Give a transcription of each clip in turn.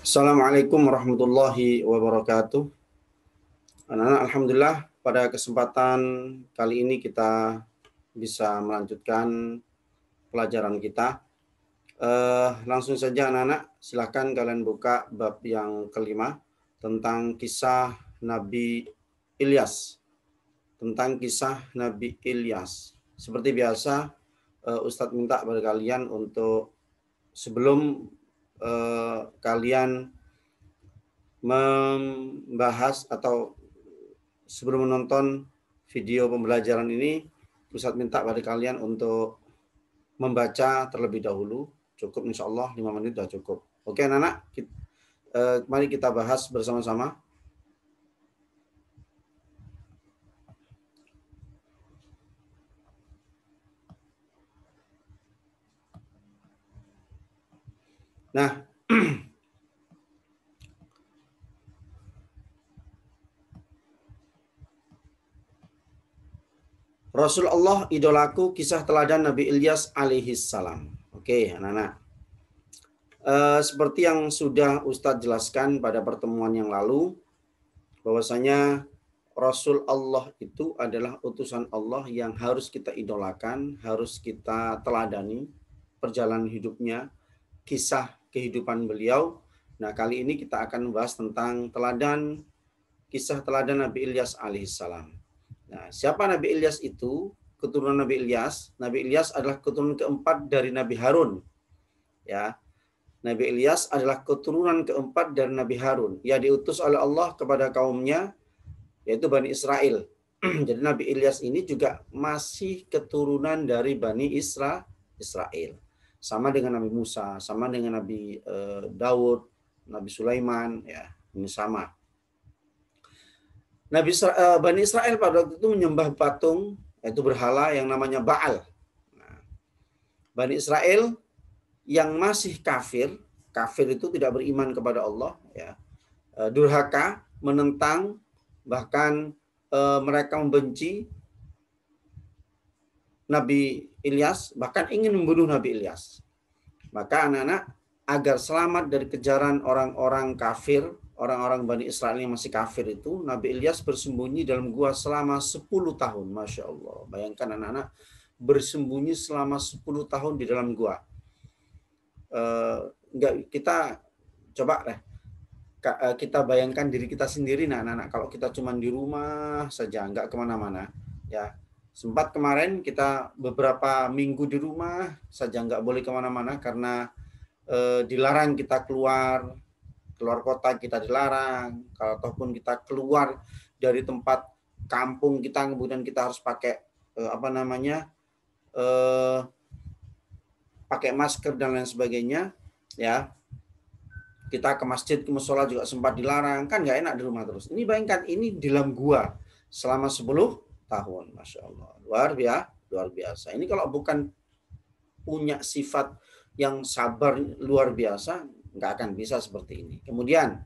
Assalamualaikum warahmatullahi wabarakatuh. Anak-anak, alhamdulillah pada kesempatan kali ini kita bisa melanjutkan pelajaran kita. Langsung saja anak-anak, silahkan kalian buka bab yang kelima tentang kisah Nabi Ilyas. Tentang kisah Nabi Ilyas. Seperti biasa, Ustadz minta pada kalian untuk sebelum kalian membahas atau sebelum menonton video pembelajaran ini, Ustadz minta pada kalian untuk membaca terlebih dahulu. Cukup insya Allah 5 menit sudah cukup. Oke anak-anak, mari kita bahas bersama-sama. Nah, Rasulullah idolaku, kisah teladan Nabi Ilyas alaihi salam. Oke anak-anak. Seperti yang sudah Ustadz jelaskan pada pertemuan yang lalu, bahwasanya Rasul Allah itu adalah utusan Allah yang harus kita idolakan, harus kita teladani perjalanan hidupnya, kisah kehidupan beliau. Nah, kali ini kita akan membahas tentang kisah teladan Nabi Ilyas alaihissalam. Nah, siapa Nabi Ilyas itu? Keturunan Nabi Ilyas. Nabi Ilyas adalah keturunan keempat dari Nabi Harun. Ya, Nabi Ilyas adalah keturunan keempat dari Nabi Harun. Ia diutus oleh Allah kepada kaumnya, yaitu Bani Israel. Jadi Nabi Ilyas ini juga masih keturunan dari Bani Israel. Sama dengan Nabi Musa, sama dengan Nabi Daud, Nabi Sulaiman, ya, ini sama. Bani Israel pada waktu itu menyembah patung, yaitu berhala yang namanya Baal. Nah, Bani Israel yang masih kafir itu tidak beriman kepada Allah, ya, durhaka, menentang, bahkan mereka membenci Nabi Ilyas, bahkan ingin membunuh Nabi Ilyas. Maka anak-anak, agar selamat dari kejaran orang-orang kafir, orang-orang Bani Israel yang masih kafir itu, Nabi Ilyas bersembunyi dalam gua selama 10 tahun. Masya Allah. Bayangkan anak-anak, bersembunyi selama 10 tahun di dalam gua. Kita coba deh, kita bayangkan diri kita sendiri, nah anak-anak, kalau kita cuma di rumah saja, nggak kemana-mana, ya. Sempat kemarin kita beberapa minggu di rumah saja, nggak boleh kemana-mana karena dilarang kita keluar kota, kita dilarang. Kalau ataupun kita keluar dari tempat kampung kita, kemudian kita harus pakai pakai masker dan lain sebagainya, ya. Kita ke masjid, ke musola juga sempat dilarang, kan nggak enak di rumah terus. Ini bayangkan, ini di dalam gua selama 10 tahun, Masya Allah. Luar biasa. Ini kalau bukan punya sifat yang sabar luar biasa, nggak akan bisa seperti ini. Kemudian,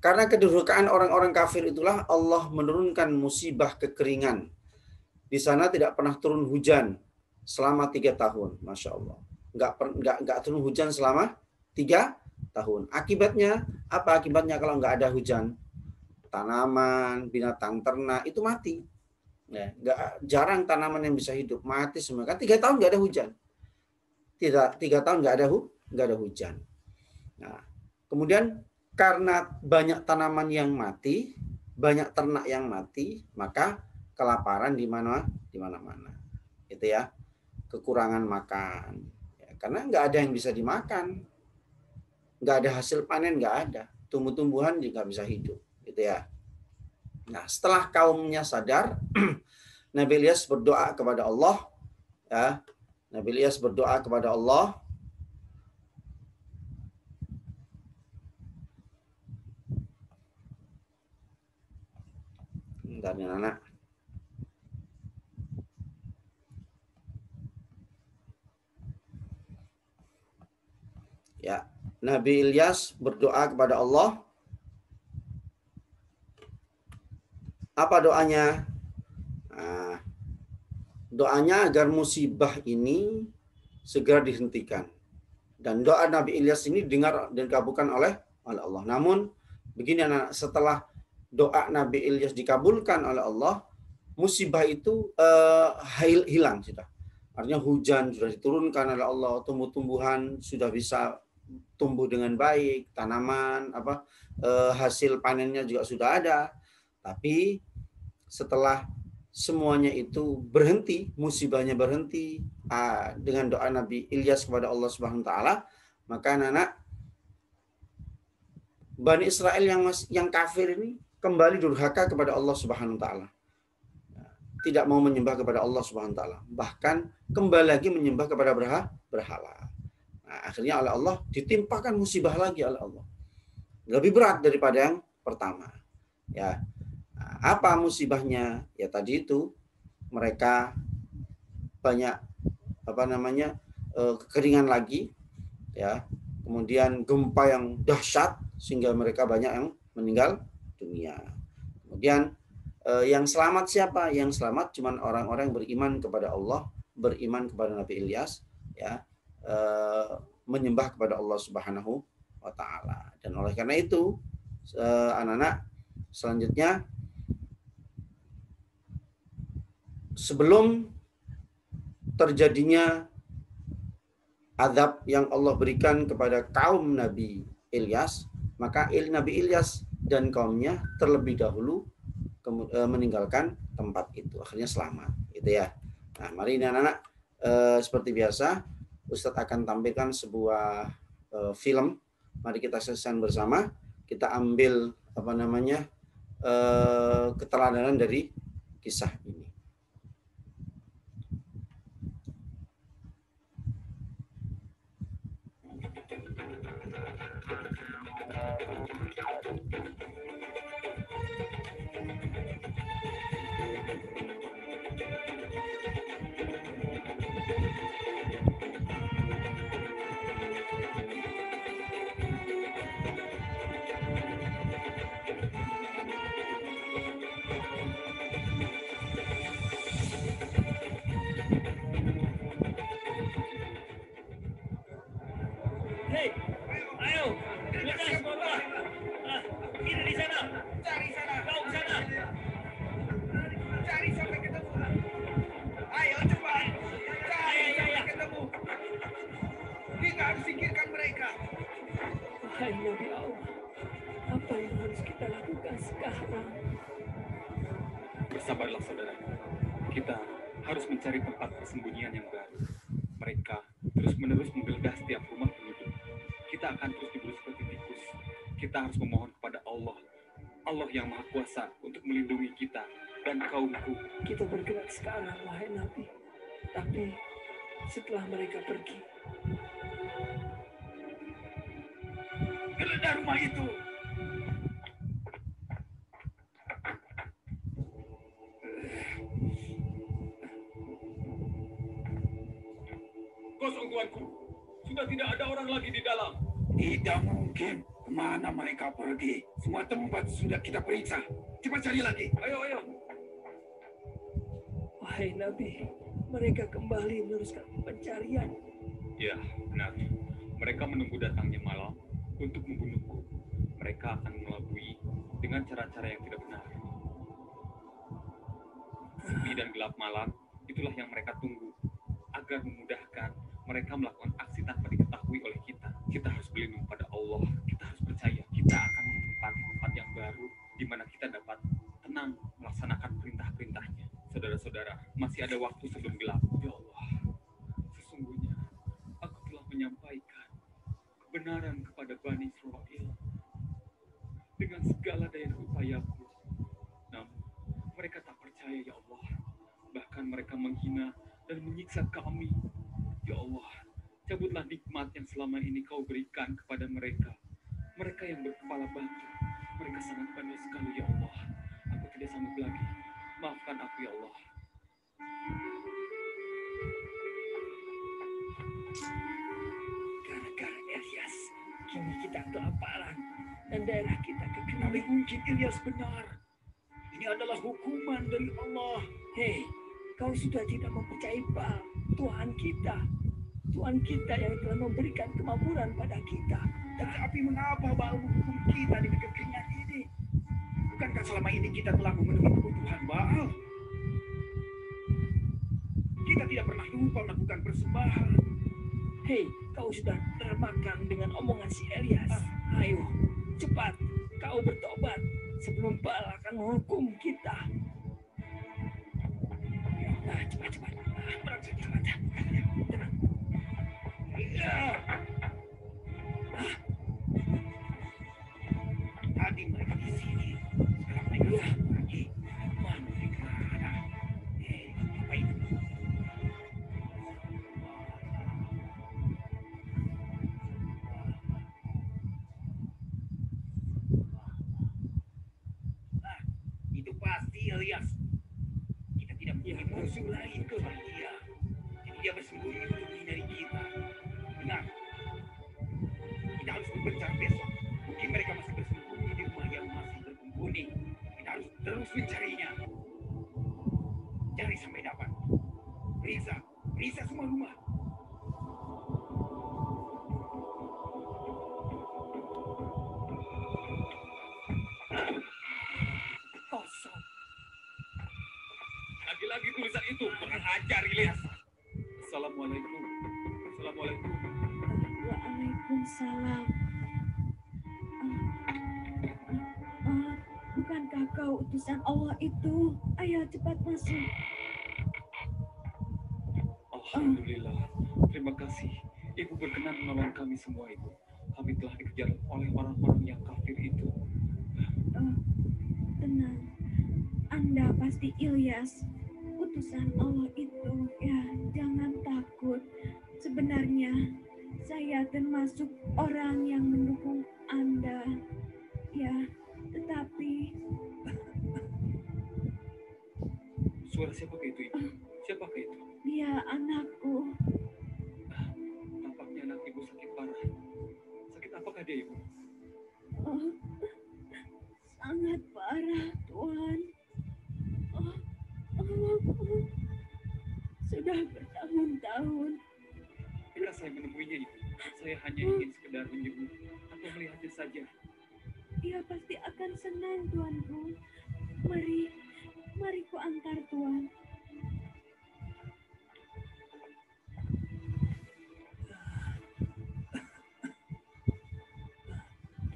karena kedurhakaan orang-orang kafir itulah Allah menurunkan musibah kekeringan. Di sana tidak pernah turun hujan selama 3 tahun, Masya Allah. Nggak turun hujan selama 3 tahun. Akibatnya apa? Akibatnya kalau nggak ada hujan, tanaman, binatang ternak itu mati. Ya, jarang tanaman yang bisa hidup, mati semua. Kan 3 tahun nggak ada hujan. 3 tahun nggak ada hujan. Nah, kemudian karena banyak tanaman yang mati, banyak ternak yang mati, maka kelaparan di mana-mana. Gitu ya. Kekurangan makan. Ya, karena nggak ada yang bisa dimakan. Nggak ada hasil panen, nggak ada. Tumbuh-tumbuhan juga bisa hidup. Gitu ya. Nah, setelah kaumnya sadar, Nabi Ilyas berdoa kepada Allah. Ya, Nabi Ilyas berdoa kepada Allah. Bentar ya, anak. Ya, Nabi Ilyas berdoa kepada Allah. Apa doanya? Nah, doanya agar musibah ini segera dihentikan. Dan doa Nabi Ilyas ini didengar dan dikabulkan oleh oleh Allah. Namun begini anak, setelah doa Nabi Ilyas dikabulkan oleh Allah, musibah itu hilang sudah. Artinya hujan sudah diturunkan oleh Allah, tumbuh-tumbuhan sudah bisa tumbuh dengan baik, tanaman hasil panennya juga sudah ada. Tapi setelah semuanya itu berhenti, musibahnya berhenti dengan doa Nabi Ilyas kepada Allah Subhanahu wa taala, maka anak-anak Bani Israel yang kafir ini kembali durhaka kepada Allah Subhanahu wa taala. Tidak mau menyembah kepada Allah Subhanahu wa taala, bahkan kembali lagi menyembah kepada berhala. Nah, akhirnya oleh Allah ditimpakan musibah lagi oleh Allah. Lebih berat daripada yang pertama. Ya. Nah, apa musibahnya? Ya tadi itu mereka banyak kekeringan lagi, ya. Kemudian gempa yang dahsyat sehingga mereka banyak yang meninggal dunia. Kemudian yang selamat siapa? Yang selamat cuma orang-orang yang beriman kepada Allah, beriman kepada Nabi Ilyas, ya, menyembah kepada Allah Subhanahu wa taala. Dan oleh karena itu, anak-anak, selanjutnya sebelum terjadinya azab yang Allah berikan kepada kaum Nabi Ilyas, maka Nabi Ilyas dan kaumnya terlebih dahulu meninggalkan tempat itu, akhirnya selamat, gitu ya. Nah, mari ini anak-anak, seperti biasa Ustadz akan tampilkan sebuah film. Mari kita saksikan bersama. Kita ambil keteladanan dari kisah ini. Bersabarlah saudara, kita harus mencari tempat persembunyian yang baru. Mereka terus-menerus menggeledah setiap rumah penduduk. Kita akan terus diburu seperti tikus. Kita harus memohon kepada Allah, Allah yang Maha Kuasa, untuk melindungi kita dan kaumku. Kita bergerak sekarang, wahai Nabi. Tapi setelah mereka pergi, geledah rumah itu. Kosong tuanku, sudah tidak ada orang lagi di dalam. Tidak mungkin. Kemana mereka pergi? Semua tempat sudah kita periksa. Cepat cari lagi. Ayo. wahai Nabi, mereka kembali meneruskan pencarian. Ya, benar. Mereka menunggu datangnya malam untuk membunuhku. Mereka akan melabui dengan cara-cara yang tidak benar. Sepi dan gelap malam, itulah yang mereka tunggu, agar memudahkan mereka melakukan aksi tanpa diketahui oleh kita. Kita harus berlindung pada Allah. Kita harus percaya kita akan menempati tempat yang baru di mana kita dapat tenang melaksanakan perintah-perintahnya. Saudara-saudara, masih ada waktu sebelum gelap. Ya Allah, sesungguhnya aku telah menyampaikan kebenaran kepada Bani Israel dengan segala daya upayaku. Namun, mereka tak percaya, ya Allah. Bahkan mereka menghina dan menyiksa kami. Ya Allah, cabutlah nikmat yang selama ini kau berikan kepada mereka. Mereka yang berkepala batu. Mereka sangat bandel sekali, ya Allah. Aku tidak sanggup lagi. Maafkan aku, ya Allah. Gara-gara Ilyas, kini kita kelaparan dan daerah kita kekeringan. Tapi mungkin Ilyas benar. Ini adalah hukuman dari Allah. Hei, kau sudah tidak mempercayai Baal, Tuhan kita. Tuhan kita yang telah memberikan kemakmuran pada kita. Tetapi mengapa Baal menghukum kita di negeri kenyang ini? Bukankah selama ini kita telah memenuhi kebutuhan Baal? Kita tidak pernah lupa melakukan persembahan. Hei, kau sudah termakan dengan omongan si Elias. Ayo, cepat, kau bertobat sebelum Baal akan menghukum kita. Nah, cepat. Cepat. Tenang. Tadi mereka di sini, sekarang mereka pergi. Mana mereka? Apa itu? Itu pasti Elias. Kita tidak punya musuh lain kecuali dia. Jadi dia bersembunyi untuk menghindari kita. Benar. Kita harus berpencar besok. Mungkin mereka masih bersembunyi di rumah yang masih terpenghuni. Kita harus terus mencarinya. Cari sampai dapat. Periksa semua rumah. Kosong. Lagi-lagi tulisan itu kurang ajar, Ilyas. Assalamualaikum. Waalaikumsalam. Bukankah kau utusan Allah itu? Ayo cepat masuk. Alhamdulillah. Terima kasih. Ibu berkenan menolong kami semua, Ibu. Kami telah dikejar oleh orang-orang yang kafir itu. Tenang. Anda pasti Ilyas, utusan Allah itu. Ya, jangan takut. Sebenarnya saya termasuk orang yang mendukung Anda. Ya, tetapi Suara siapakah itu, Ibu? Siapakah itu? dia anakku. Tampaknya anak Ibu sakit parah. Sakit apakah dia, Ibu? Oh, sangat parah, Tuhan. Sudah bertahun-tahun. Bila saya menemuinya, Ibu, saya hanya ingin sekedar menjenguk atau melihatnya saja. Dia pasti akan senang, Tuanku. Mari ku antar Tuan.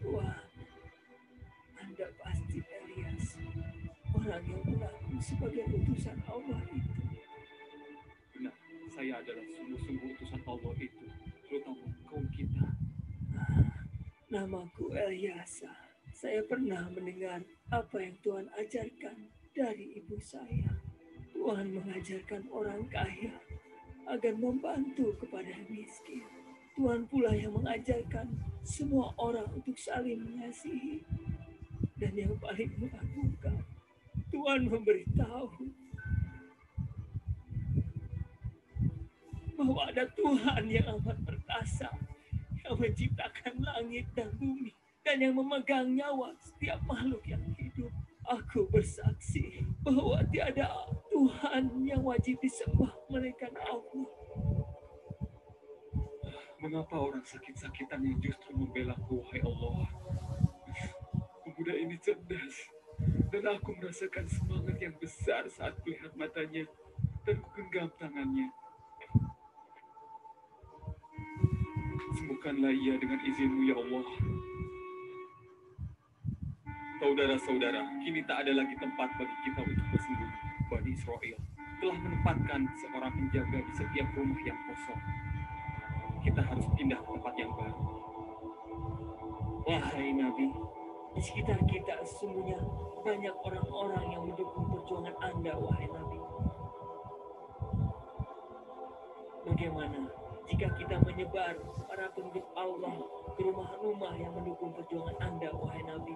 Tuhan, Anda pasti Elias, orang yang mengaku sebagai utusan Allah itu. Benar, saya adalah sungguh-sungguh utusan Allah itu, terutama kaum kita. Namaku Eliasa. Saya pernah mendengar apa yang Tuhan ajarkan dari ibu saya. Tuhan mengajarkan orang kaya agar membantu kepada miskin. Tuhan pula yang mengajarkan semua orang untuk saling mengasihi. Dan yang paling mengagumkan, Tuhan memberitahu bahwa ada Tuhan yang amat perkasa, yang menciptakan langit dan bumi, dan yang memegang nyawa setiap makhluk yang hidup. Aku bersaksi bahwa tiada Tuhan yang wajib disembah melainkan Allah. Mengapa orang sakit-sakitan yang justru membela wahai Allah? Pemuda ini cerdas, dan aku merasakan semangat yang besar saat melihat matanya dan kugenggam tangannya. Sembuhkanlah ia dengan izin-Mu ya Allah. Saudara-saudara, kini tak ada lagi tempat bagi kita untuk bersembunyi. Bani Israel telah menempatkan seorang penjaga di setiap rumah yang kosong. Kita harus pindah ke tempat yang baru. Wahai Nabi, di sekitar kita sesungguhnya banyak orang-orang yang mendukung perjuangan Anda, wahai Nabi. Bagaimana jika kita menyebar para penduduk Allah ke rumah-rumah yang mendukung perjuangan Anda, wahai Nabi?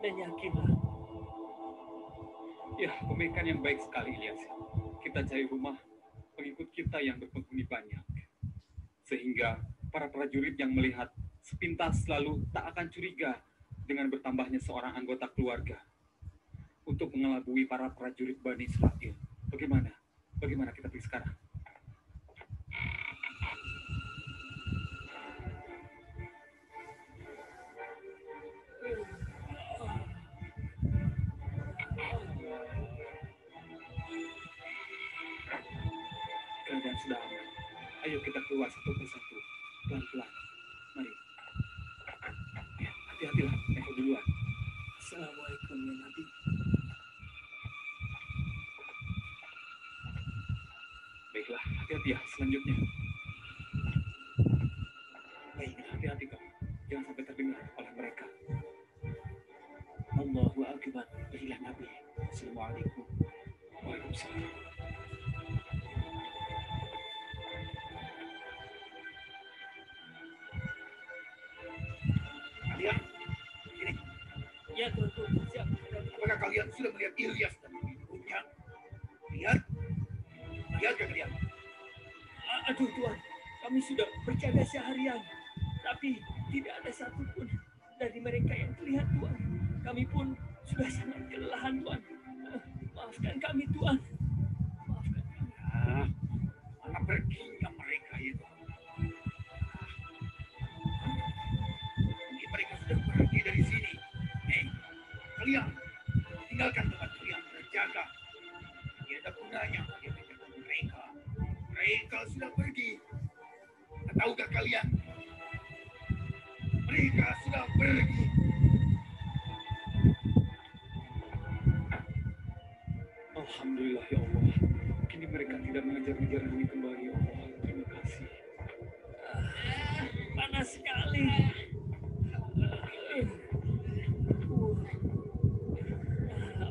Dan yakinlah. Ya, pemikiran yang baik sekali, Ilyas. Kita cari rumah pengikut kita yang berpenghuni banyak. Sehingga para prajurit yang melihat sepintas selalu tak akan curiga dengan bertambahnya seorang anggota keluarga untuk mengelabui para prajurit Bani Israel. Bagaimana? Bagaimana kita pergi sekarang? keluar satu persatu. Pelan-pelan. Mari. Hati-hatilah, Eko duluan. Assalamualaikum ya Nabi. Baiklah, hati-hati ya selanjutnya. Baik, hati-hati kamu. Jangan sampai terdengar oleh mereka. Allahu Akbar. Berilah Nabi. Assalamualaikum. Waalaikumsalam. Kalian, ini, Ya tuanku, siap. apakah kalian sudah melihat Ilyas dan ibunya? Lihat? Lihatkah kalian? Aduh Tuan, kami sudah berjaga seharian, tapi tidak ada satupun dari mereka yang terlihat Tuan. Kami pun sudah sangat kelelahan Tuan. Maafkan kami Tuan. Maafkan kami. Ah, mana perginya mereka itu? Mungkin mereka sudah pergi dari sini. Hei, kalian tinggalkan tempat kalian berjaga. Tidak ada gunanya kalian menjaga mereka. Mereka sudah pergi. Tahukah kalian? Mereka sudah pergi. Alhamdulillah ya Allah. Kini mereka tidak mengejar-ngejar kami kembali ya Allah. Terima kasih. Panas sekali.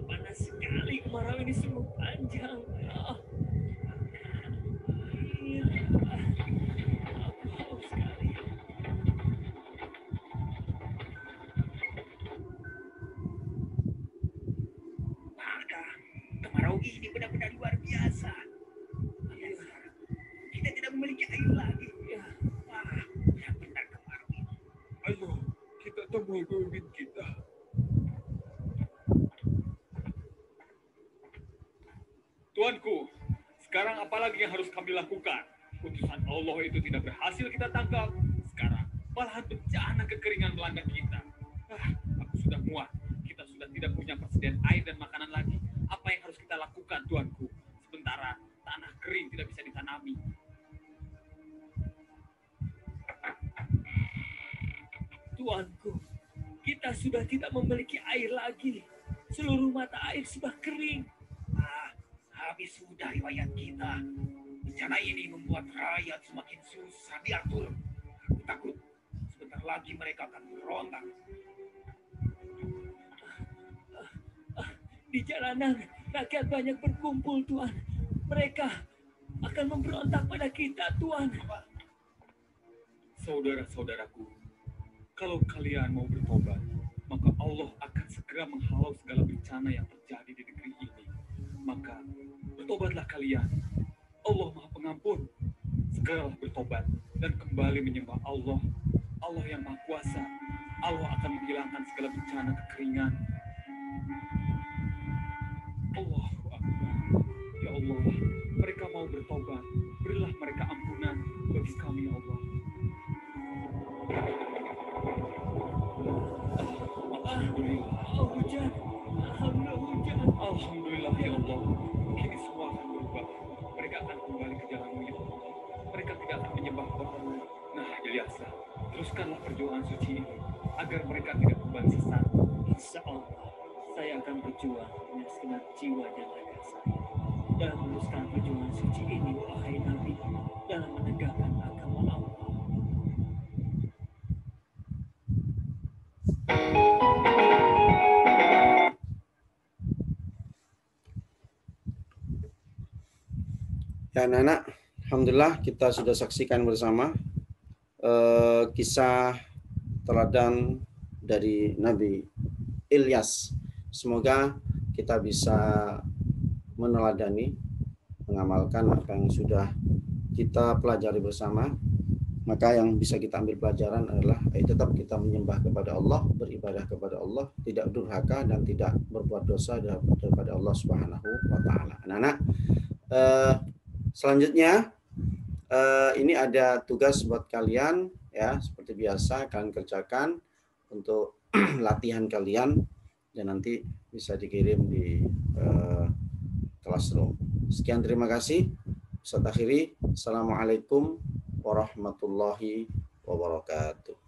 Panas sekali, kemarau ini sungguh panjang. Aku haus sekali. Maka kemarau ini benar-benar luar biasa. Lihat sekarang, kita tidak memiliki air lagi. Wah, benar kemarau ini. Ayo, kita temui pemimpin kita. Tuanku, sekarang apa lagi yang harus kami lakukan? Utusan Allah itu tidak berhasil kita tangkap. Sekarang malahan bencana kekeringan melanda kita. Aku sudah muak. Kita sudah tidak punya persediaan air dan makanan lagi. Apa yang harus kita lakukan, Tuanku? Sementara tanah kering tidak bisa ditanami. Tuanku, kita sudah tidak memiliki air lagi. Seluruh mata air sudah kering. Habis sudah riwayat kita. Bencana ini membuat rakyat semakin susah diatur. Aku takut sebentar lagi mereka akan berontak. Di jalanan, rakyat banyak berkumpul, Tuan. Mereka akan memberontak pada kita, Tuan. Saudara-saudaraku, kalau kalian mau bertobat, maka Allah akan segera menghalau segala bencana yang terjadi di negeri ini. Maka bertobatlah kalian. Allah Maha Pengampun. Segeralah bertobat dan kembali menyembah Allah. Allah yang Maha Kuasa. Allah akan menghilangkan segala bencana kekeringan. Allahu Akbar. Ya Allah, mereka mau bertobat. Berilah mereka ampunan bagi kami, ya Allah. Alhamdulillah. Hujan. Alhamdulillah hujan. Alhamdulillah ya Allah. Kini semua akan berubah. Mereka akan kembali ke jalanmu ya Allah. Mereka tidak akan menyembah Tuhanmu. Nah, Ilyasa, teruskanlah perjuangan suci ini agar mereka tidak kembali sesat. Insya Allah, saya akan berjuang dengan segenap jiwa dan raga saya dalam meneruskan perjuangan suci ini, wahai Nabi, dalam menegakkan agama Allah. Ya anak-anak, alhamdulillah kita sudah saksikan bersama kisah teladan dari Nabi Ilyas. Semoga kita bisa meneladani, mengamalkan apa yang sudah kita pelajari bersama. Maka yang bisa kita ambil pelajaran adalah tetap kita menyembah kepada Allah, beribadah kepada Allah, tidak durhaka dan tidak berbuat dosa daripada Allah Subhanahu wa taala. Anak-anak, selanjutnya ini ada tugas buat kalian ya, seperti biasa kalian kerjakan untuk latihan kalian dan nanti bisa dikirim di classroom. Sekian, terima kasih. Ustaz akhiri. Assalamualaikum warahmatullahi warahmatullahi wabarakatuh.